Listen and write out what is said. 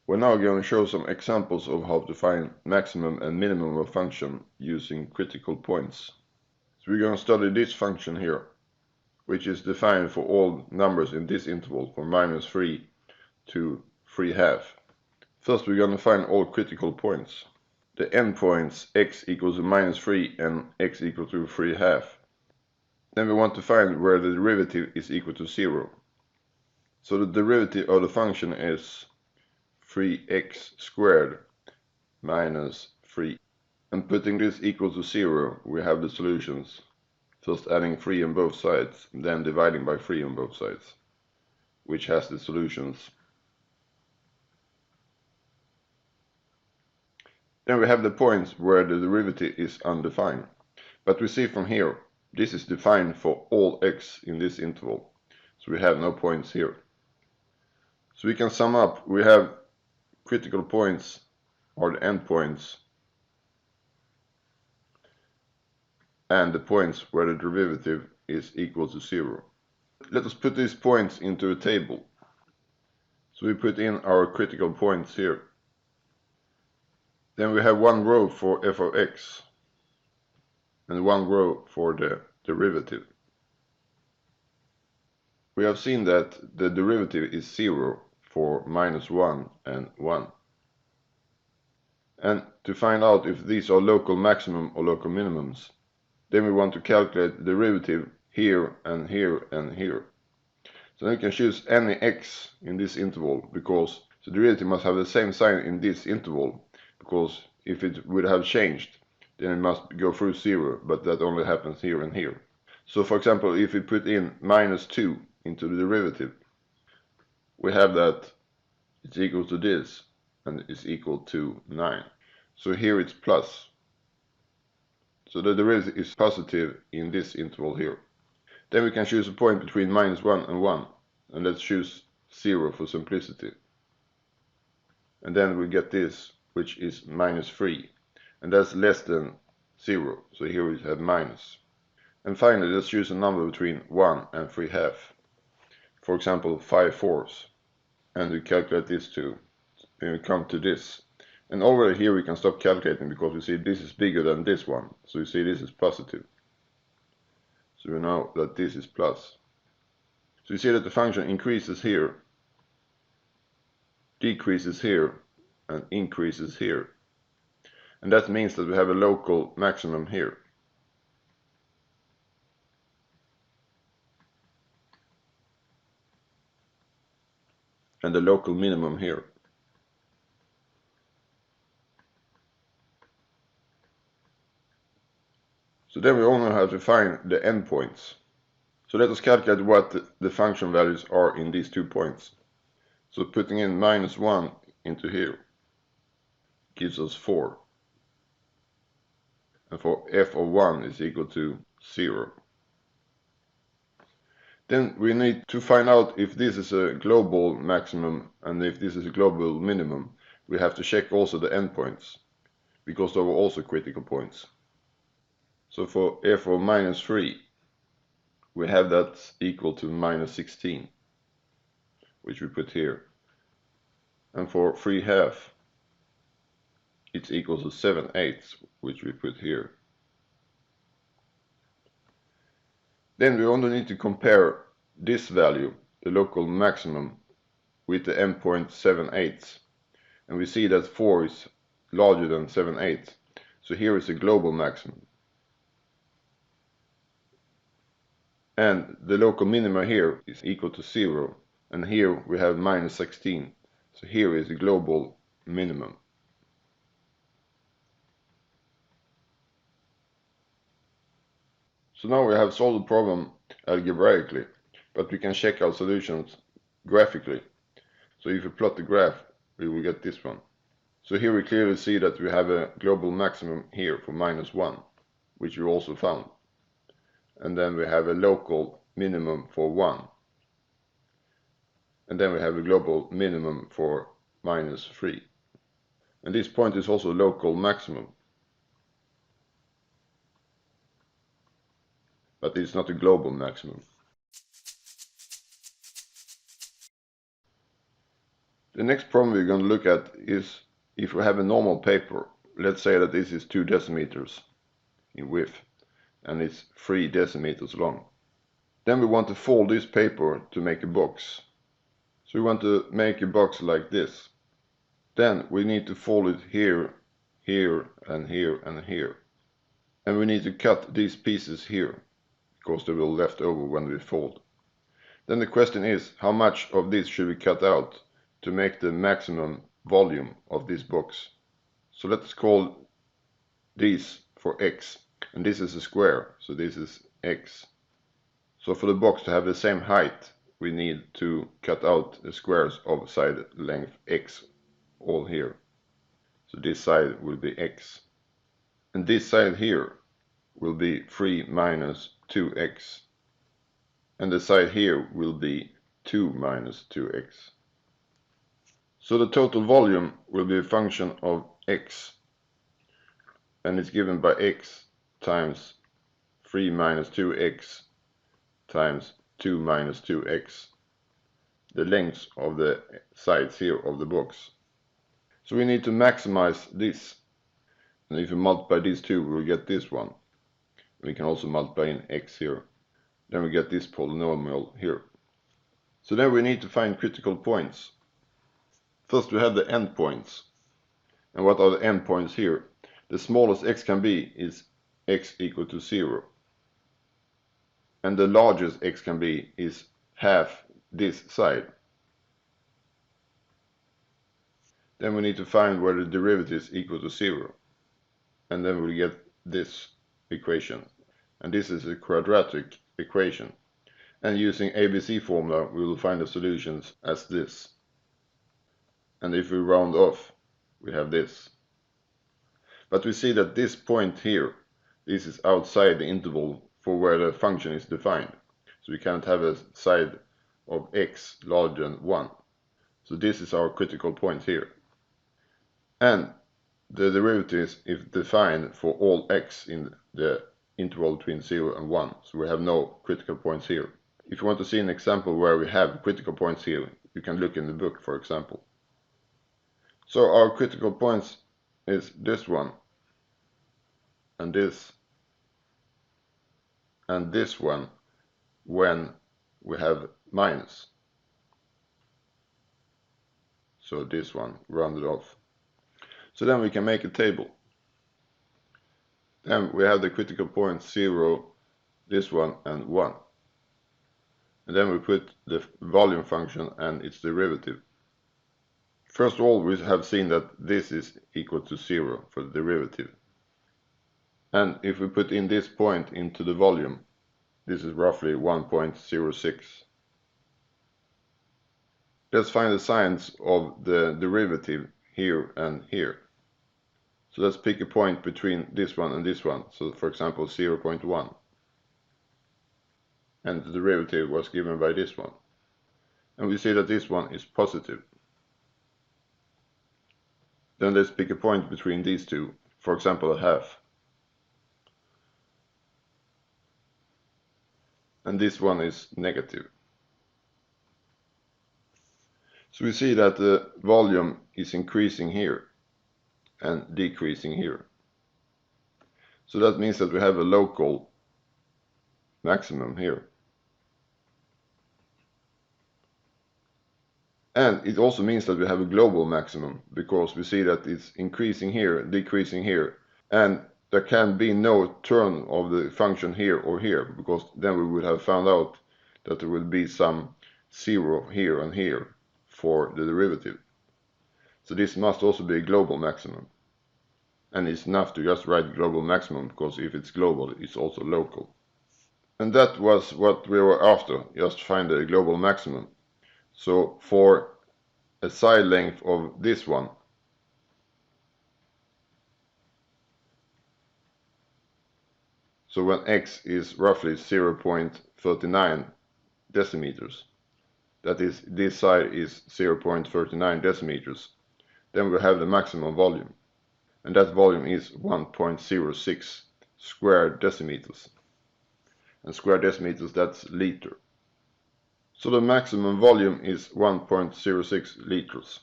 We're now going to show some examples of how to find maximum and minimum of function using critical points. So we're going to study this function here, which is defined for all numbers in this interval from -3 to 3/2. First we're going to find all critical points. The endpoints x equals to -3 and x equal to 3/2. Then we want to find where the derivative is equal to 0. So the derivative of the function is 3x squared minus 3. And putting this equal to 0, we have the solutions. First adding 3 on both sides, then dividing by 3 on both sides, which has the solutions. Then we have the points where the derivative is undefined. But we see from here, this is defined for all x in this interval. So we have no points here. So we can sum up, we have critical points or the endpoints and the points where the derivative is equal to 0. Let us put these points into a table. So we put in our critical points here. Then we have one row for f of x and one row for the derivative. We have seen that the derivative is 0 for -1 and 1. And to find out if these are local maximum or local minimums, then we want to calculate the derivative here and here and here. So we can choose any x in this interval because the derivative must have the same sign in this interval, because if it would have changed, then it must go through 0, but that only happens here and here. So for example, if we put in -2 into the derivative, we have that it's equal to this, and it's equal to 9. So here it's plus. So the derivative is positive in this interval here. Then we can choose a point between -1 and 1, and let's choose 0 for simplicity. And then we get this, which is -3, and that's less than 0, so here we have minus. And finally, let's choose a number between 1 and 3/2. For example, 5/4, and we calculate this too, and we come to this. And already here we can stop calculating because we see this is bigger than this one, so you see this is positive. So we know that this is plus. So you see that the function increases here, decreases here, and increases here. And that means that we have a local maximum here. And the local minimum here. So then we only have to find the endpoints. So let us calculate what the function values are in these 2 points. So putting in -1 into here gives us 4. And for f of 1 is equal to 0. Then we need to find out if this is a global maximum and if this is a global minimum. We have to check also the endpoints, because they were also critical points. So for f of -3, we have that equal to -16, which we put here. And for 3/2, it's equal to 7/8, which we put here. Then we only need to compare this value, the local maximum, with the endpoint 7/8. And we see that 4 is larger than 7/8. So here is a global maximum. And the local minima here is equal to 0. And here we have -16. So here is a global minimum. So now we have solved the problem algebraically, but we can check our solutions graphically. So if we plot the graph, we will get this one. So here we clearly see that we have a global maximum here for -1, which we also found. And then we have a local minimum for 1. And then we have a global minimum for -3. And this point is also a local maximum. But it's not a global maximum. The next problem we're going to look at is if we have a normal paper. Let's say that this is 2 decimeters in width and it's 3 decimeters long. Then we want to fold this paper to make a box. So we want to make a box like this. Then we need to fold it here, here, and here, and here. And we need to cut these pieces here, because they will left over when we fold. Then the question is, how much of this should we cut out to make the maximum volume of this box? So let's call these for x, and this is a square, so this is x. So for the box to have the same height, we need to cut out the squares of side length x, all here. So this side will be x. And this side here will be 3 minus 2x. And the side here will be 2 minus 2x. So the total volume will be a function of x. And it's given by x times 3 minus 2x times 2 minus 2x. The length of the sides here of the box. So we need to maximize this. And if we multiply these two, we'll get this one. We can also multiply in x here. Then we get this polynomial here. So then we need to find critical points. First we have the endpoints. And what are the endpoints here? The smallest x can be is x equal to 0. And the largest x can be is half this side. Then we need to find where the derivative is equal to 0. And then we get this equation. And this is a quadratic equation. And using ABC formula, we will find the solutions as this. And if we round off, we have this. But we see that this point here, this is outside the interval for where the function is defined. So we can't have a side of x larger than 1. So this is our critical point here. And the derivatives is defined for all x in the interval between 0 and 1. So we have no critical points here. If you want to see an example where we have critical points here, you can look in the book, for example. So our critical points is this one, and this one, when we have minus. So this one rounded off. So then we can make a table. Then we have the critical points 0, this one, and 1. And then we put the volume function and its derivative. First of all, we have seen that this is equal to 0 for the derivative. And if we put in this point into the volume, this is roughly 1.06. Let's find the signs of the derivative here and here. So let's pick a point between this one and this one. So for example 0.1. And the derivative was given by this one. And we see that this one is positive. Then let's pick a point between these two, for example a half. And this one is negative. So we see that the volume is increasing here and decreasing here. So that means that we have a local maximum here. And it also means that we have a global maximum, because we see that it's increasing here, decreasing here, and there can be no turn of the function here or here, because then we would have found out that there would be some 0 here and here for the derivative. So this must also be a global maximum. And it's enough to just write global maximum, because if it's global, it's also local. And that was what we were after, just find a global maximum. So for a side length of this one, so when x is roughly 0.39 decimeters, that is, this side is 0.39 decimeters, then we have the maximum volume. And that volume is 1.06 square decimeters. And square decimeters, that's liter. So the maximum volume is 1.06 liters.